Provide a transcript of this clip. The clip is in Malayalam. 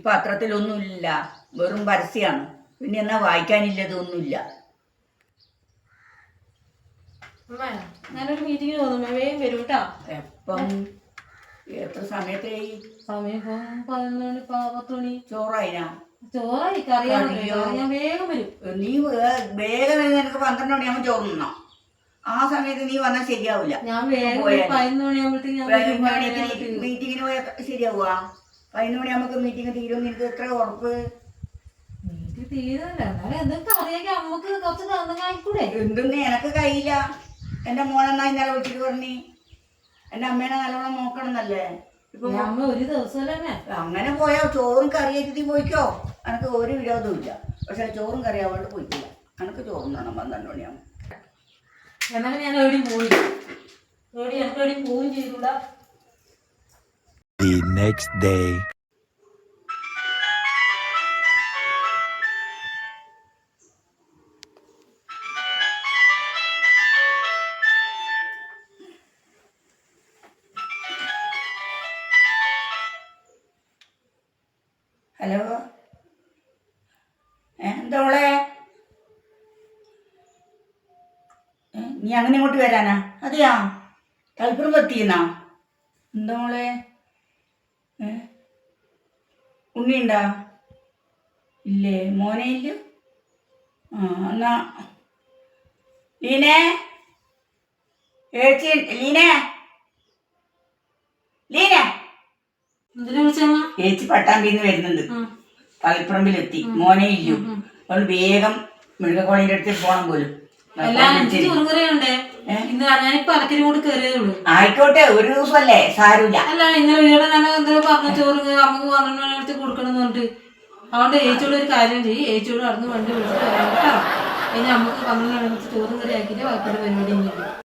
പത്രത്തിലൊന്നുമില്ല, വെറും പരസ്യമാണ്. പിന്നെ എന്നാ വായിക്കാനില്ലതൊന്നുമില്ല. ഞാനൊരു മീറ്റിങ്ങിന് പോകുന്നു, വേഗം വരും കേട്ടോ. എപ്പം എത്ര സമയത്തായി? സമയം ഇപ്പം 11 മണി 10 മണി. ചോറായിനാ? ചോറായി, കറിയാൻ ഞാൻ വേഗം വരും. നീ വേഗം വരുന്ന എനിക്ക് 12 മണിയാകുമ്പോൾ ചോറ് തിന്നോ. ആ സമയത്ത് നീ വന്നാൽ ശരിയാവില്ല. ഞാൻ വേഗം 11 മണിയാകുമ്പോഴത്തേക്ക് മീറ്റിങ്ങിന് പോയാൽ ശരിയാവുക? 11 മണിയാകുമ്പോൾ മീറ്റിംഗ് തീരുമെന്ന് എനിക്ക് എത്ര ഉറപ്പ്? മീറ്റിംഗ് തീരുന്നില്ല, എന്നാലും എന്തൊക്കെ അറിയാമെങ്കിൽ അമ്മക്ക് കുറച്ച് തന്നൂടെ? എന്തെന്ന് എനക്ക് കഴിയില്ല. എൻ്റെ മോനെന്നാ ഇന്നലെ വിളിച്ചിട്ട് പറഞ്ഞി എൻ്റെ അമ്മേനെ നല്ലോണം നോക്കണം എന്നല്ലേ. ഇപ്പൊ അമ്മ ഒരു ദിവസം അങ്ങനെ പോയോ ചോറും കറിയായിട്ട് പോയിക്കോ, എനക്ക് ഒരു വിരോധവും ഇല്ല. പക്ഷെ ചോറും കറിയാവാണ്ട് പോയിട്ടില്ല. എനക്ക് ചോറും തരണം 12 മണിയാകുമ്പോൾ. എന്നാലും ഞാൻ എവിടെയും പോയി എനിക്ക് എവിടെയും പോവുകയും ചെയ്തൂടാ. The next day. ഹലോ, എന്തോളെ നീ അങ്ങനെ ഇങ്ങോട്ട് വരാനാ? അതെയാ, തളിപ്പുറം എത്തിയെന്നാ? എന്തോളെ ഉണ്ണിയുണ്ടാ? ഇല്ലേ, മോനെ ഇല്ല. എന്നാ ലീനേ, ഏച്ചി ലീനേ, ലീനേ, ചേച്ചി പട്ടാമ്പിന്ന് വരുന്നുണ്ട്. തളിപ്പറമ്പിലെത്തി, മോനെ ഇല്ലു. അവൾ വേഗം മെഡിക്കൽ കോളേജിന്റെ അടുത്ത് പോണം പോലും. ആയിക്കോട്ടെ, ഒരു ദിവസമല്ലേ, സാരമില്ല. അല്ല ഇന്നലെ വീട് പറഞ്ഞ ചോറ് അമ്മക്ക് 12 മണി അടുത്ത് കൊടുക്കണം എന്ന് പറഞ്ഞിട്ട്. അതുകൊണ്ട് ഏച്ചിയോട് ഒരു കാര്യം ചെയ്യും, ഏച്ചിയോട് നടന്ന് വണ്ടി വിളിച്ചിട്ട് അതിന് നമുക്ക് 12 മണി ചോറും കറി ആക്കിയിട്ട് ബാക്കിയുള്ള പരിപാടി